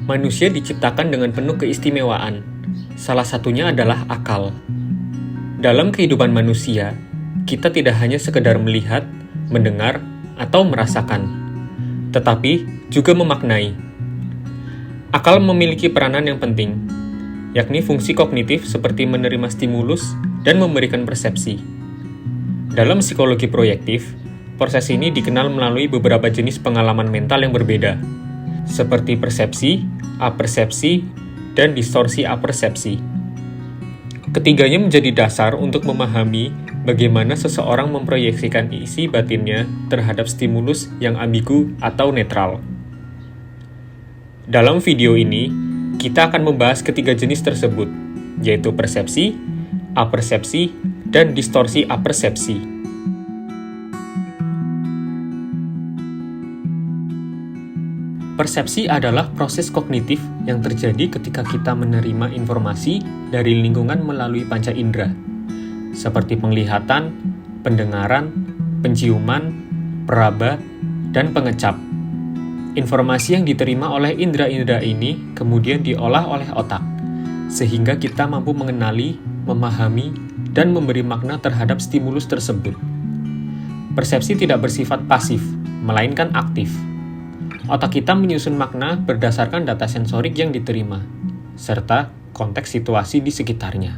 Manusia diciptakan dengan penuh keistimewaan. Salah satunya adalah akal. Dalam kehidupan manusia, kita tidak hanya sekedar melihat, mendengar, atau merasakan, tetapi juga memaknai. Akal memiliki peranan yang penting, yakni fungsi kognitif seperti menerima stimulus dan memberikan persepsi. Dalam psikologi proyektif, proses ini dikenal melalui beberapa jenis pengalaman mental yang berbeda, seperti persepsi, apersepsi, dan distorsi apersepsi. Ketiganya menjadi dasar untuk memahami bagaimana seseorang memproyeksikan isi batinnya terhadap stimulus yang ambigu atau netral. Dalam video ini, kita akan membahas ketiga jenis tersebut, yaitu persepsi, apersepsi, dan distorsi apersepsi. Persepsi adalah proses kognitif yang terjadi ketika kita menerima informasi dari lingkungan melalui panca indera, seperti penglihatan, pendengaran, penciuman, peraba, dan pengecap. Informasi yang diterima oleh indera-indera ini kemudian diolah oleh otak, sehingga kita mampu mengenali, memahami, dan memberi makna terhadap stimulus tersebut. Persepsi tidak bersifat pasif, melainkan aktif. Otak kita menyusun makna berdasarkan data sensorik yang diterima, serta konteks situasi di sekitarnya.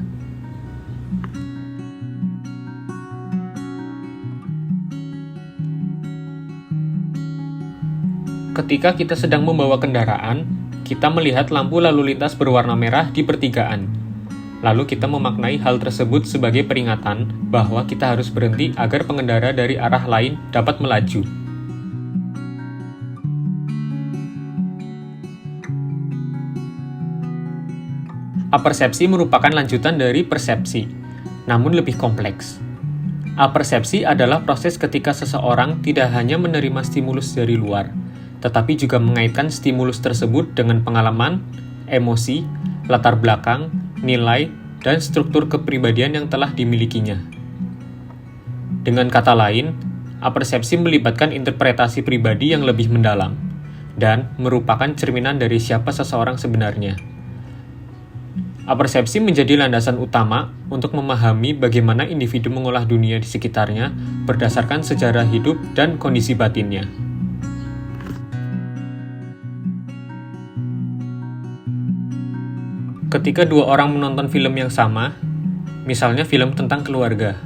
Ketika kita sedang membawa kendaraan, kita melihat lampu lalu lintas berwarna merah di pertigaan. Lalu kita memaknai hal tersebut sebagai peringatan bahwa kita harus berhenti agar pengendara dari arah lain dapat melaju. Apersepsi merupakan lanjutan dari persepsi, namun lebih kompleks. Apersepsi adalah proses ketika seseorang tidak hanya menerima stimulus dari luar, tetapi juga mengaitkan stimulus tersebut dengan pengalaman, emosi, latar belakang, nilai, dan struktur kepribadian yang telah dimilikinya. Dengan kata lain, apersepsi melibatkan interpretasi pribadi yang lebih mendalam, dan merupakan cerminan dari siapa seseorang sebenarnya. Apersepsi menjadi landasan utama untuk memahami bagaimana individu mengolah dunia di sekitarnya berdasarkan sejarah hidup dan kondisi batinnya. Ketika dua orang menonton film yang sama, misalnya film tentang keluarga,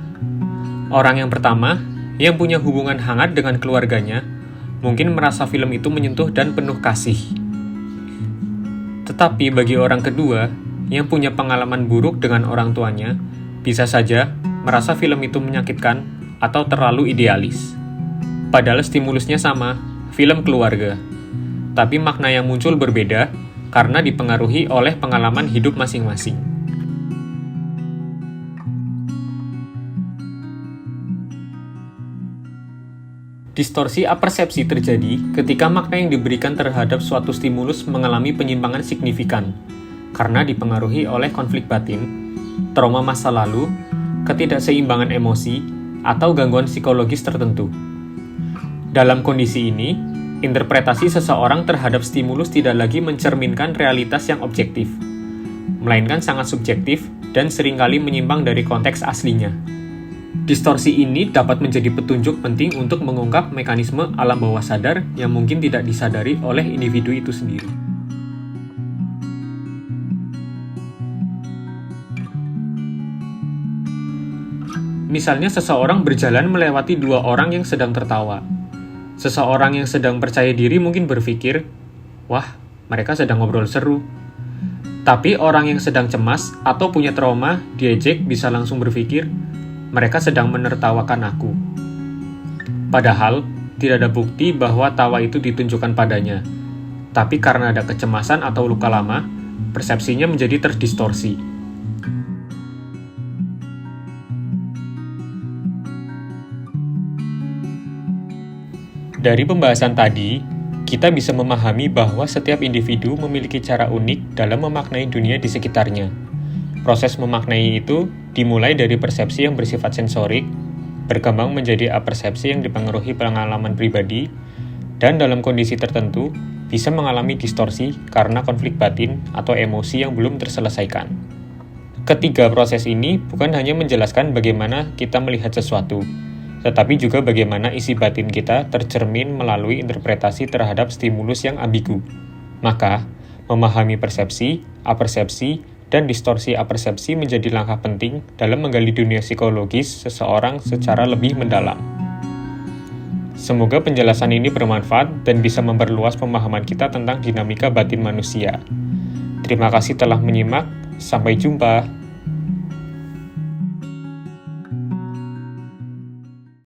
orang yang pertama, yang punya hubungan hangat dengan keluarganya, mungkin merasa film itu menyentuh dan penuh kasih. Tetapi bagi orang kedua, yang punya pengalaman buruk dengan orang tuanya, bisa saja merasa film itu menyakitkan atau terlalu idealis. Padahal stimulusnya sama, film keluarga. Tapi makna yang muncul berbeda karena dipengaruhi oleh pengalaman hidup masing-masing. Distorsi apersepsi terjadi ketika makna yang diberikan terhadap suatu stimulus mengalami penyimpangan signifikan, karena dipengaruhi oleh konflik batin, trauma masa lalu, ketidakseimbangan emosi, atau gangguan psikologis tertentu. Dalam kondisi ini, interpretasi seseorang terhadap stimulus tidak lagi mencerminkan realitas yang objektif, melainkan sangat subjektif dan seringkali menyimpang dari konteks aslinya. Distorsi ini dapat menjadi petunjuk penting untuk mengungkap mekanisme alam bawah sadar yang mungkin tidak disadari oleh individu itu sendiri. Misalnya seseorang berjalan melewati dua orang yang sedang tertawa. Seseorang yang sedang percaya diri mungkin berpikir, wah, mereka sedang ngobrol seru. Tapi orang yang sedang cemas atau punya trauma diejek bisa langsung berpikir, mereka sedang menertawakan aku. Padahal, tidak ada bukti bahwa tawa itu ditunjukkan padanya. Tapi karena ada kecemasan atau luka lama, persepsinya menjadi terdistorsi. Dari pembahasan tadi, kita bisa memahami bahwa setiap individu memiliki cara unik dalam memaknai dunia di sekitarnya. Proses memaknai itu dimulai dari persepsi yang bersifat sensorik, berkembang menjadi apersepsi yang dipengaruhi pengalaman pribadi, dan dalam kondisi tertentu bisa mengalami distorsi karena konflik batin atau emosi yang belum terselesaikan. Ketiga proses ini bukan hanya menjelaskan bagaimana kita melihat sesuatu, tetapi juga bagaimana isi batin kita tercermin melalui interpretasi terhadap stimulus yang ambigu. Maka, memahami persepsi, apersepsi, dan distorsi apersepsi menjadi langkah penting dalam menggali dunia psikologis seseorang secara lebih mendalam. Semoga penjelasan ini bermanfaat dan bisa memperluas pemahaman kita tentang dinamika batin manusia. Terima kasih telah menyimak, sampai jumpa.